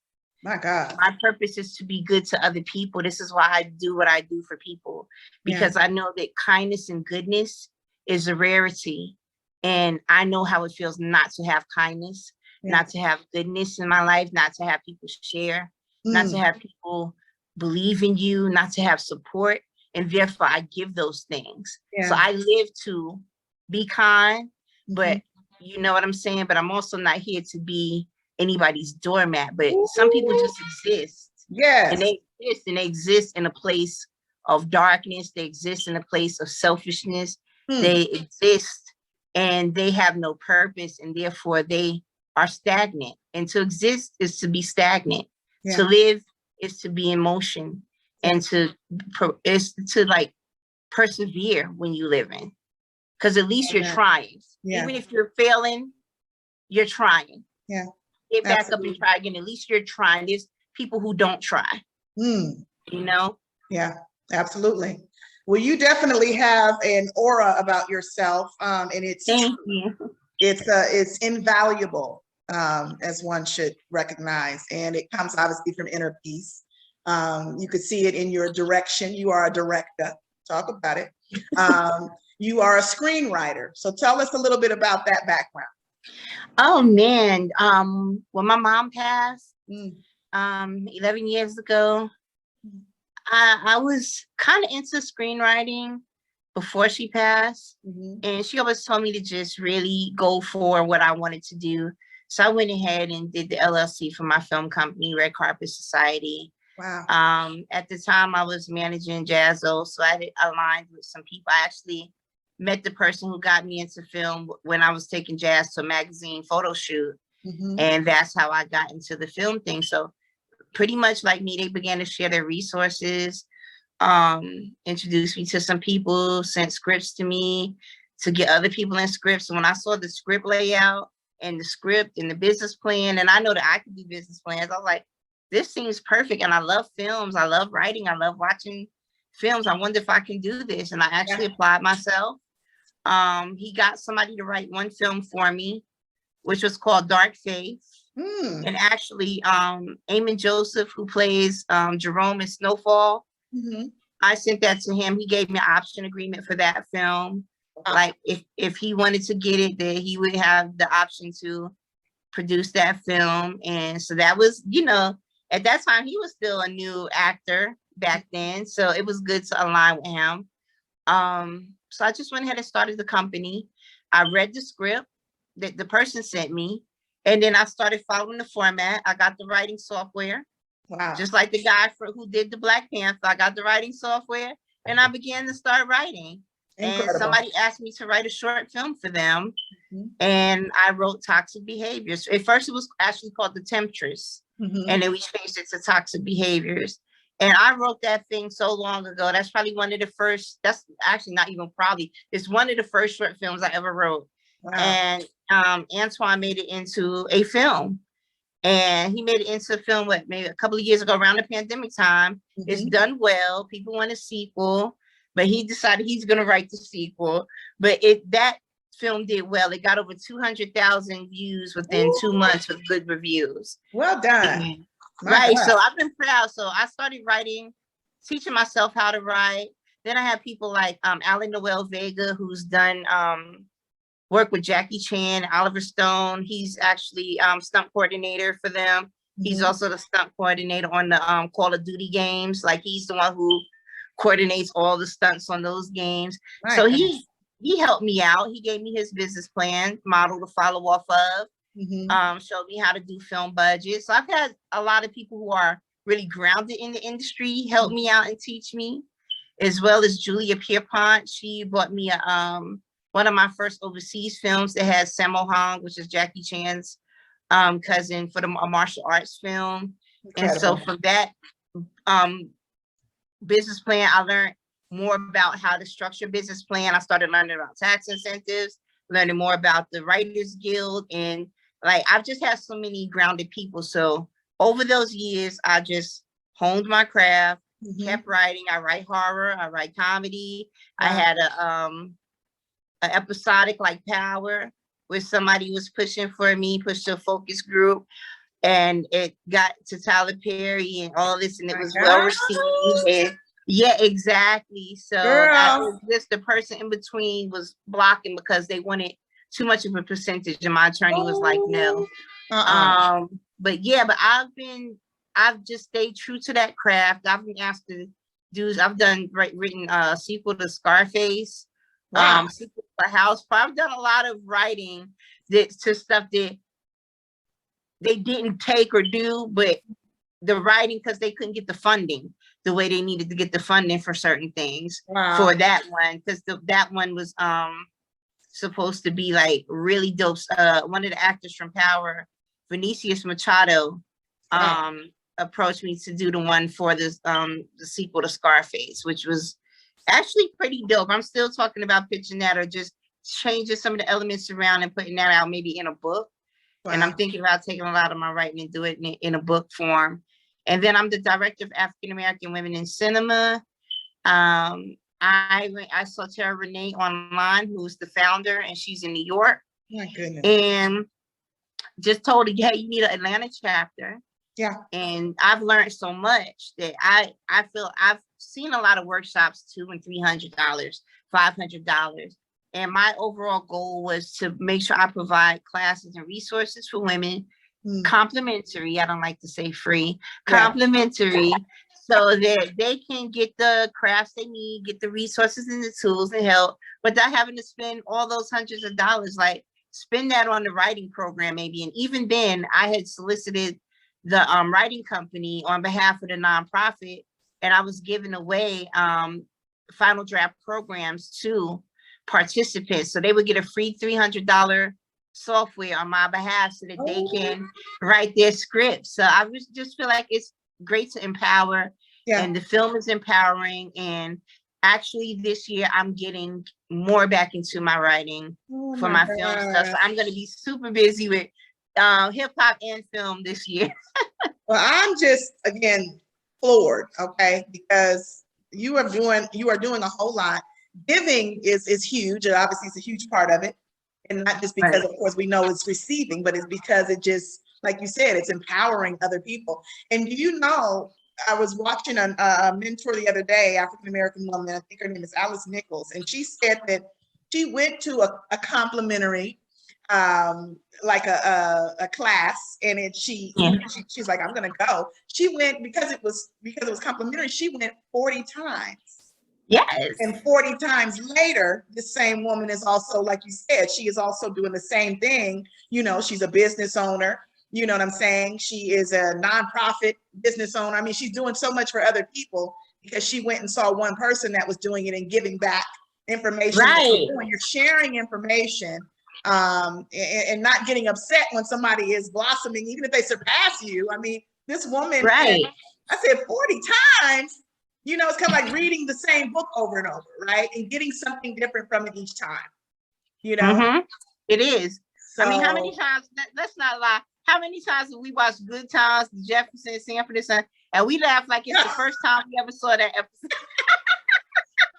My God. My purpose is to be good to other people. This is why I do what I do for people, because I know that kindness and goodness is a rarity. And I know how it feels not to have kindness, not to have goodness in my life, not to have people share, not to have people believe in you, not to have support. And therefore I give those things. So I live to be kind, but you know what I'm saying? But I'm also not here to be anybody's doormat, but some people just exist. And they exist in a place of darkness. They exist in a place of selfishness. They exist and they have no purpose, and therefore they are stagnant. And to exist is to be stagnant. To live is to be in motion, and is to like persevere when you live in, because at least you're trying. Even if you're failing, you're trying. Get back up and try again. At least you're trying. There's people who don't try. You know? Yeah, absolutely. Well, you definitely have an aura about yourself, and it's invaluable, as one should recognize, and it comes obviously from inner peace. You could see it in your direction. You are a director. Talk about it. You are a screenwriter. So tell us a little bit about that background. Oh man, when my mom passed 11 years ago, I was kind of into screenwriting before she passed, and she always told me to just really go for what I wanted to do. So I went ahead and did the LLC for my film company, Red Carpet Society. Wow. At the time I was managing Jazzo, so I aligned with some people. I actually met the person who got me into film when I was taking Jazz to a magazine photo shoot. And that's how I got into the film thing. So pretty much like me, they began to share their resources, introduced me to some people, sent scripts to me to get other people in scripts. And when I saw the script layout and the script and the business plan, and I know that I can do business plans, I was like, this seems perfect. And I love films. I love writing. I love watching films. I wonder if I can do this. And I actually applied myself. He got somebody to write one film for me, which was called Dark Faith. And actually, Eamon Joseph, who plays Jerome in Snowfall, I sent that to him. He gave me an option agreement for that film. Like if he wanted to get it, that he would have the option to produce that film. And so that was, you know, at that time, he was still a new actor back then. So it was good to align with him. So I just went ahead and started the company. I read the script that the person sent me, and then I started following the format. I got the writing software. Wow. Just like the guy who did the Black Panther, I got the writing software, and I began to start writing. Incredible. And somebody asked me to write a short film for them, and I wrote Toxic Behaviors. At first, it was actually called The Temptress, and then we changed it to Toxic Behaviors. And I wrote that thing so long ago. That's probably one of the first, that's actually not even probably, it's one of the first short films I ever wrote. Wow. And Antoine made it into a film. And he made it into a film, what, maybe a couple of years ago around the pandemic time. It's done well. People want a sequel, but he decided he's going to write the sequel. But that film did well. It got over 200,000 views within 2 months with good reviews. Well done. Right. So I've been proud. So I started writing, teaching myself how to write. Then I have people like Alan Noel Vega, who's done work with Jackie Chan, Oliver Stone. He's actually stunt coordinator for them. He's also the stunt coordinator on the Call of Duty games. Like he's the one who coordinates all the stunts on those games. Right. So he helped me out. He gave me his business plan model to follow off of. Showed me how to do film budgets. So I've had a lot of people who are really grounded in the industry help me out and teach me, as well as Julia Pierpont. She bought me a one of my first overseas films that has Sammo Hung, which is Jackie Chan's cousin, for the martial arts film. Incredible. And so from that business plan, I learned more about how to structure business plan. I started learning about tax incentives, learning more about the Writers Guild, and like I've just had so many grounded people. So over those years, I just honed my craft, kept writing. I write horror, I write comedy. I had a episodic like Power, where somebody was pushing for me, pushed a focus group, and it got to Tyler Perry and all this, and it was well received. And yeah, exactly. So that was just the person in between was blocking because they wanted too much of a percentage, and my attorney was like, no. But yeah, but I've just stayed true to that craft. I've been asked to do, I've written a sequel to Scarface, sequel to House. I've done a lot of writing to stuff that they didn't take or do, but the writing, because they couldn't get the funding the way they needed to get the funding for certain things for that one, because that one was supposed to be like really dope. One of the actors from Power, Vinicius Machado, approached me to do the one for this the sequel to Scarface, which was actually pretty dope. I'm still talking about pitching that, or just changing some of the elements around and putting that out maybe in a book. And I'm thinking about taking a lot of my writing and do it in a book form. And then I'm the director of African American Women in Cinema. I saw Tara Renee online, who's the founder, and she's in New York. My goodness. And just told her, hey, you need an Atlanta chapter. Yeah. And I've learned so much that I feel I've seen a lot of workshops, $200 and $300, $500. And my overall goal was to make sure I provide classes and resources for women, complimentary. I don't like to say free, complimentary, so that they can get the crafts they need, get the resources and the tools and help, without having to spend all those hundreds of dollars. Like spend that on the writing program maybe. And even then, I had solicited the writing company on behalf of the nonprofit, and I was giving away final draft programs to participants. So they would get a free $300 software on my behalf so that they can write their script. So I just feel like it's great to empower, and the film is empowering. And actually this year I'm getting more back into my writing for my film stuff. So I'm going to be super busy with hip hop and film this year. Well, I'm just, again, floored, okay, because you are doing a whole lot. Giving is huge, and obviously it's a huge part of it, and not just because, of course, we know it's receiving, but it's because it just, like you said, it's empowering other people. And do you know, I was watching a mentor the other day, African-American woman, I think her name is Alice Nichols, and she said that she went to a complimentary, like a class, and she's like, I'm gonna go. She went because it was complimentary. She went 40 times. Yes. And 40 times later, the same woman is also, like you said, she is also doing the same thing. You know, she's a business owner. You know what I'm saying? She is a nonprofit business owner. I mean, she's doing so much for other people because she went and saw one person that was doing it and giving back information. Right. When you're sharing information, and not getting upset when somebody is blossoming, even if they surpass you. I mean, this woman, right? I said 40 times. You know, it's kind of like reading the same book over and over, right? And getting something different from it each time. You know, It is. So, I mean, how many times? Let's not lie. How many times have we watched Good Times, Jefferson, Sanford and Son, and we laugh like it's the first time we ever saw that episode?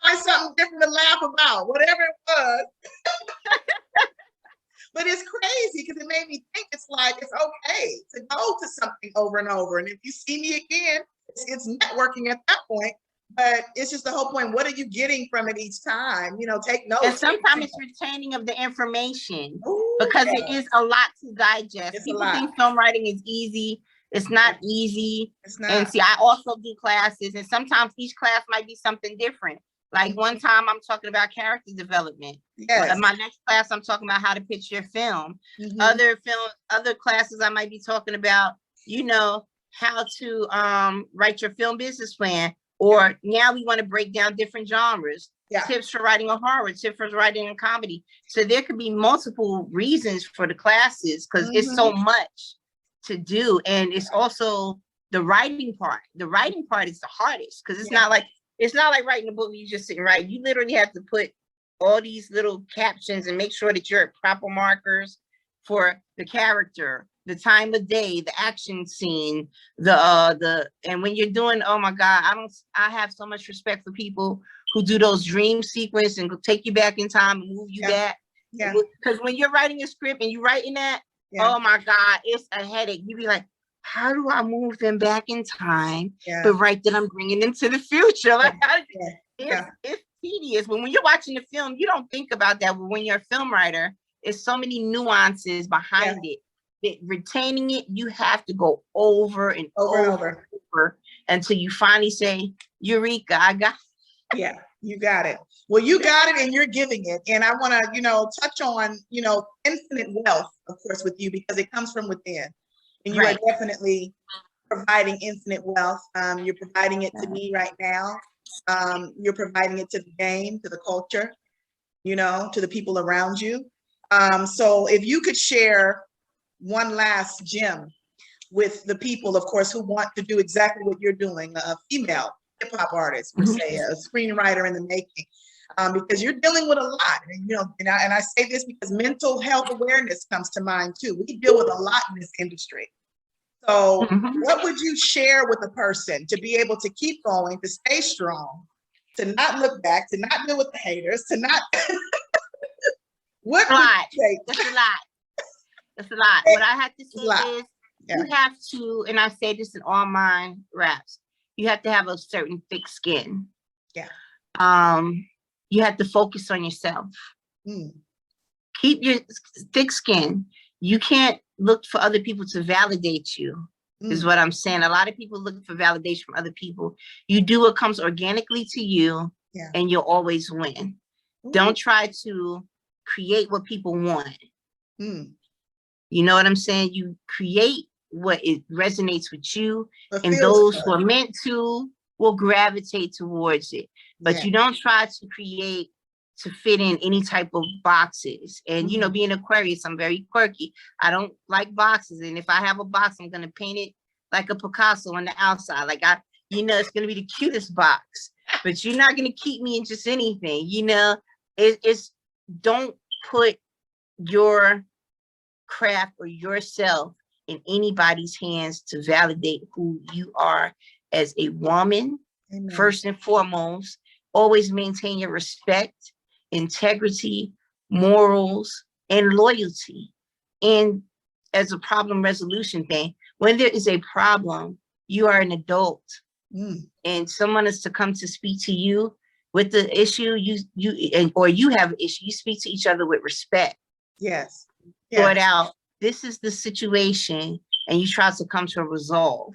Find something different to laugh about, whatever it was. But it's crazy because it made me think it's like it's okay to go to something over and over. And if you see me again, it's networking at that point. But it's just the whole point. What are you getting from it each time? You know, take notes. And sometimes it's retaining of the information because it is a lot to digest. It's People think film writing is easy. It's not easy. It's not. And see, I also do classes, and sometimes each class might be something different. Like one time I'm talking about character development. Yes. My next class, I'm talking about how to pitch your film. Other classes I might be talking about, you know, how to write your film business plan. Or now we want to break down different genres. Tips for writing a horror, tips for writing a comedy. So there could be multiple reasons for the classes because it's so much to do. And it's also the writing part. The writing part is the hardest because it's not like writing a book where you just sit and write. You literally have to put all these little captions and make sure that you're at proper markers for the character, the time of day, the action scene, and when you're doing, oh my God, I have so much respect for people who do those dream sequence and take you back in time and move you back. Yeah. Because when you're writing a script and you're writing that, oh my God, it's a headache. You be like, how do I move them back in time, but right that I'm bringing them to the future? Like, it's tedious. But when you're watching the film, you don't think about that. But when you're a film writer, there's so many nuances behind it. Retaining it, you have to go over and over until you finally say, Eureka, I got it. Yeah, you got it. Well, you got it and you're giving it. And I want to, touch on, infinite wealth, of course, with you because it comes from within. And you are definitely providing infinite wealth. You're providing it to me right now. You're providing it to the game, to the culture, to the people around you. So if you could share one last gem with the people, of course, who want to do exactly what you're doing, a female hip hop artist, per se, a screenwriter in the making, because you're dealing with a lot. And, and I say this because mental health awareness comes to mind too. We deal with a lot in this industry. So what would you share with a person to be able to keep going, to stay strong, to not look back, to not deal with the haters, to not... That's a lot. That's a lot. What I have to say is you have to, and I say this in all my raps, you have to have a certain thick skin. Yeah. You have to focus on yourself. Keep your thick skin. You can't look for other people to validate you, is what I'm saying. A lot of people look for validation from other people. You do what comes organically to you, and you'll always win. Don't try to create what people want. You know what I'm saying? You create what it resonates with you, and those who are meant to will gravitate towards it. But you don't try to create to fit in any type of boxes. And, you know, being Aquarius, I'm very quirky. I don't like boxes. And if I have a box, I'm going to paint it like a Picasso on the outside. Like you know, it's going to be the cutest box, but you're not going to keep me in just anything, you know. It's don't put your craft or yourself in anybody's hands to validate who you are as a woman. Amen. First and foremost, always maintain your respect, integrity, morals, and loyalty. And as a problem resolution thing, when there is a problem, you are an adult, and someone is to come to speak to you with the issue, or you have an issue, you speak to each other with respect. Yes. Sort out, this is the situation, and you try to come to a resolve.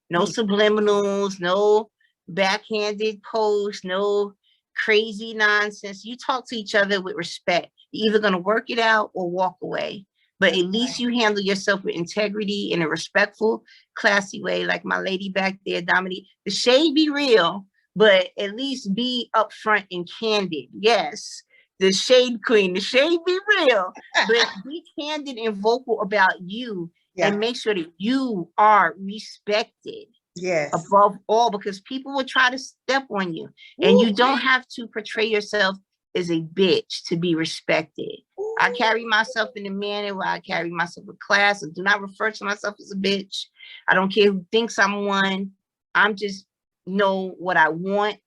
No subliminals, no backhanded posts, no crazy nonsense. You talk to each other with respect. You're either going to work it out or walk away. But at least you handle yourself with integrity in a respectful, classy way, like my lady back there, Dominique. The shade be real, but at least be upfront and candid. Yes, the shade queen, the shade be real, but be candid and vocal about you, and make sure that you are respected. Yes. Above all, because people will try to step on you. And you don't have to portray yourself as a bitch to be respected. I carry myself in a manner where I carry myself with class. I do not refer to myself as a bitch. I don't care who thinks I'm one. I'm just know what I want.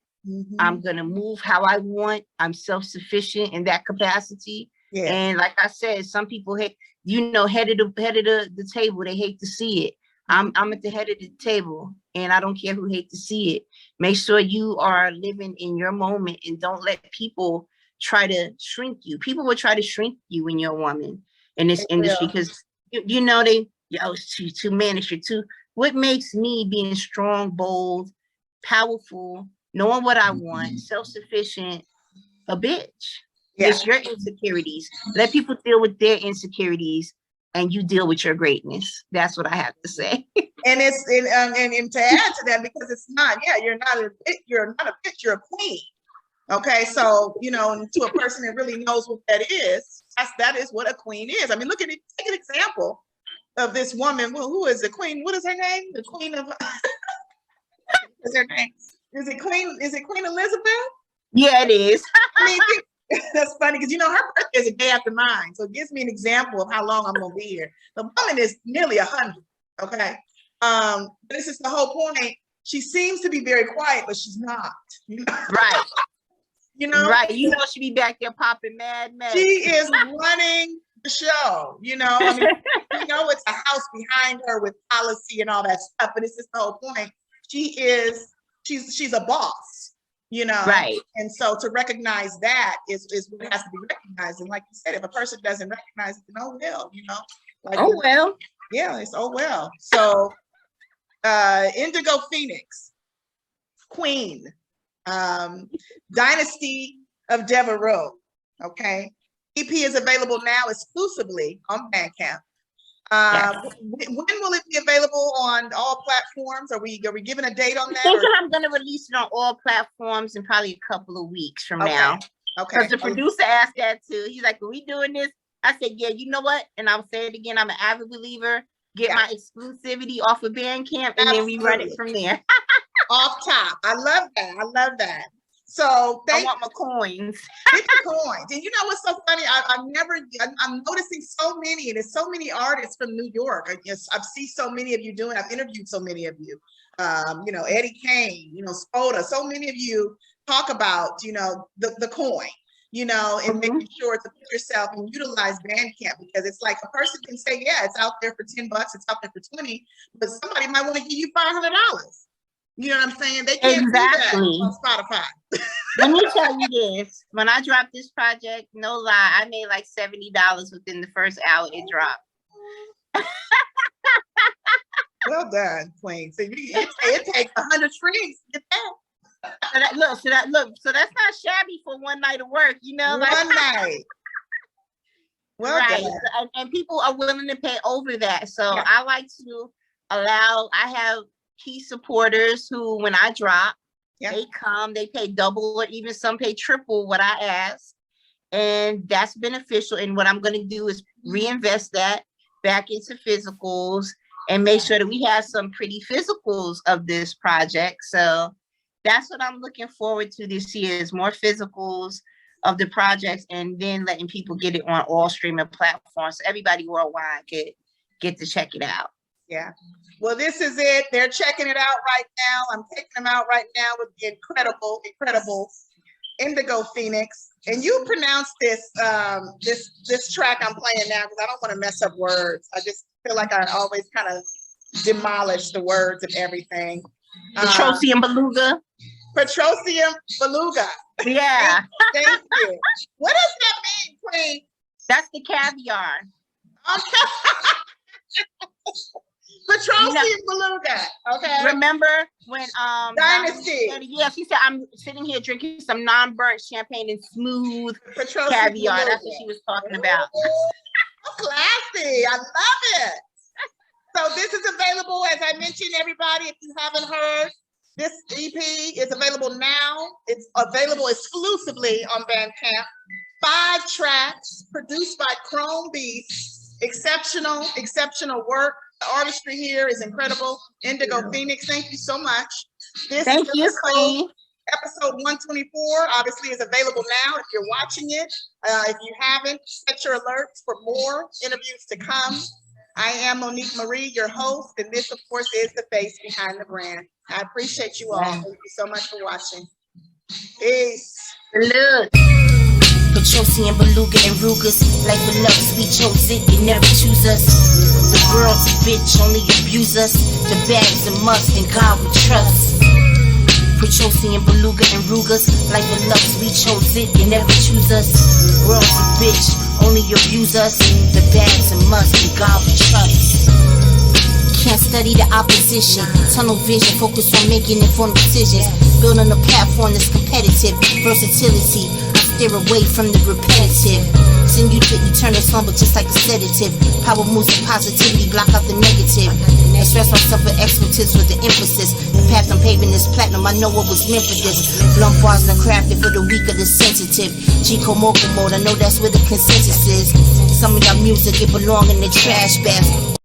I'm gonna move how I want. I'm self-sufficient in that capacity. Yeah. And like I said, some people hate, you know, head of the table, they hate to see it. I'm at the head of the table, and I don't care who hate to see it. Make sure you are living in your moment, and don't let people try to shrink you. People will try to shrink you when you're a woman in this industry, because you know it's too mannish, you're too. What makes me being strong, bold, powerful, knowing what I want, self-sufficient, a bitch? It's your insecurities. Let people deal with their insecurities, and you deal with your greatness. That's what I have to say. And it's and to add to that, because it's not, you're not a bitch, you're a queen. Okay, so you know, to a person that really knows what that is, that is what a queen is. I mean, look at it. Take an example of this woman. Well, who is the queen? What is her name? The queen of. What's her name? Is it Queen Elizabeth? Yeah, it is. I mean, that's funny because, you know, her birthday is a day after mine, so it gives me an example of how long I'm gonna be here. The woman is nearly 100. Okay, this is the whole point. She seems to be very quiet, but she's not. You know? Right. You know, right. You know, she be back there popping mad. She is running the show. You know, I mean, you know, it's a house behind her with policy and all that stuff, but it's just the whole point. She's a boss, you know, right? And so to recognize that is what has to be recognized. And like you said, if a person doesn't recognize it, then oh well, you know. Like, oh well. Yeah, it's oh well. So Indigo Phoenyx, Queen, Dynasty of Devereaux. Okay. EP is available now exclusively on BandCamp. When will it be available on all platforms? Are we giving a date on that? I'm going to release it on all platforms in probably a couple of weeks from now. Okay. Because the producer asked that too. He's like, "Are we doing this?" I said, "Yeah, you know what?" And I'll say it again. I'm an avid believer. Get my exclusivity off of BandCamp, and then we run it from there. Off top. I love that. I love that. So I want my coins. Get the coins. And you know what's so funny? I'm noticing so many, and there's so many artists from New York. I've seen so many of you doing. I've interviewed so many of you. You know, Eddie Kane, you know, Spoda. So many of you talk about, you know, the coin, you know, and making sure to put yourself and utilize BandCamp, because it's like a person can say, yeah, it's out there for $10, it's out there for 20, but somebody might want to give you $500. You know what I'm saying? They can't do that on Spotify. Let me tell you this. When I dropped this project, no lie, I made like $70 within the first hour it dropped. Well done, Queen. So it takes 100 streams to get that. So that's not shabby for one night of work, you know? One night. Well done. And people are willing to pay over that. So I like to I have key supporters who, when I drop, they come, they pay double or even some pay triple what I ask. and that's beneficial. And what I'm going to do is reinvest that back into physicals and make sure that we have some pretty physicals of this project. So that's what I'm looking forward to this year, is more physicals of the projects, and then letting people get it on all streaming platforms so everybody worldwide could get to check it out. Yeah. Well, this is it. They're checking it out right now. I'm taking them out right now with the incredible Indigo Phoenyx. And you pronounce this this track I'm playing now, because I don't want to mess up words. I just feel like I always kind of demolish the words and everything. Petrosium beluga. Petrosium beluga. Yeah. Thank you. What does that mean, Queen? That's the caviar. Okay. Petrosium beluga. Okay. Remember when Dynasty? Yeah, she said I'm sitting here drinking some non-burnt champagne and smooth Petrosium caviar. beluga. That's what she was talking about. Ooh, classy. I love it. So this is available, as I mentioned, everybody, if you haven't heard, this EP is available now. It's available exclusively on BandCamp. 5 tracks produced by KROHME. Exceptional work. The artistry here is incredible. Indigo Phoenyx, thank you so much. Thank you, Queen. Episode 124 obviously is available now if you're watching it. If you haven't, set your alerts for more interviews to come. I am Monique Marie, your host, and this, of course, is the face behind the brand. I appreciate you all. Thank you so much for watching. Peace. Look. Petrosium, beluga, and rugas. Like with love, we chose it, they never choose us. The girl's a bitch, only abuse us. The bag's a must, and God we trust. Petrosium, beluga, and rugas. Like with love, we chose it, they never choose us. Girl's a bitch, only abuse us. The bag's a must, and God we trust. Can't study the opposition. Tunnel vision, focus on making informed decisions. Building a platform that's competitive. Versatility, I steer away from the repetitive. Send you to eternal slumber just like a sedative. Power moves and positivity, block out the negative. Express myself with expertise with the emphasis. The path I'm paving is platinum, I know what was meant for this. Blunt bars and crafted for the weak or the sensitive. G-Comoko mode, I know that's where the consensus is. Some of y'all music, it belong in the trash bag.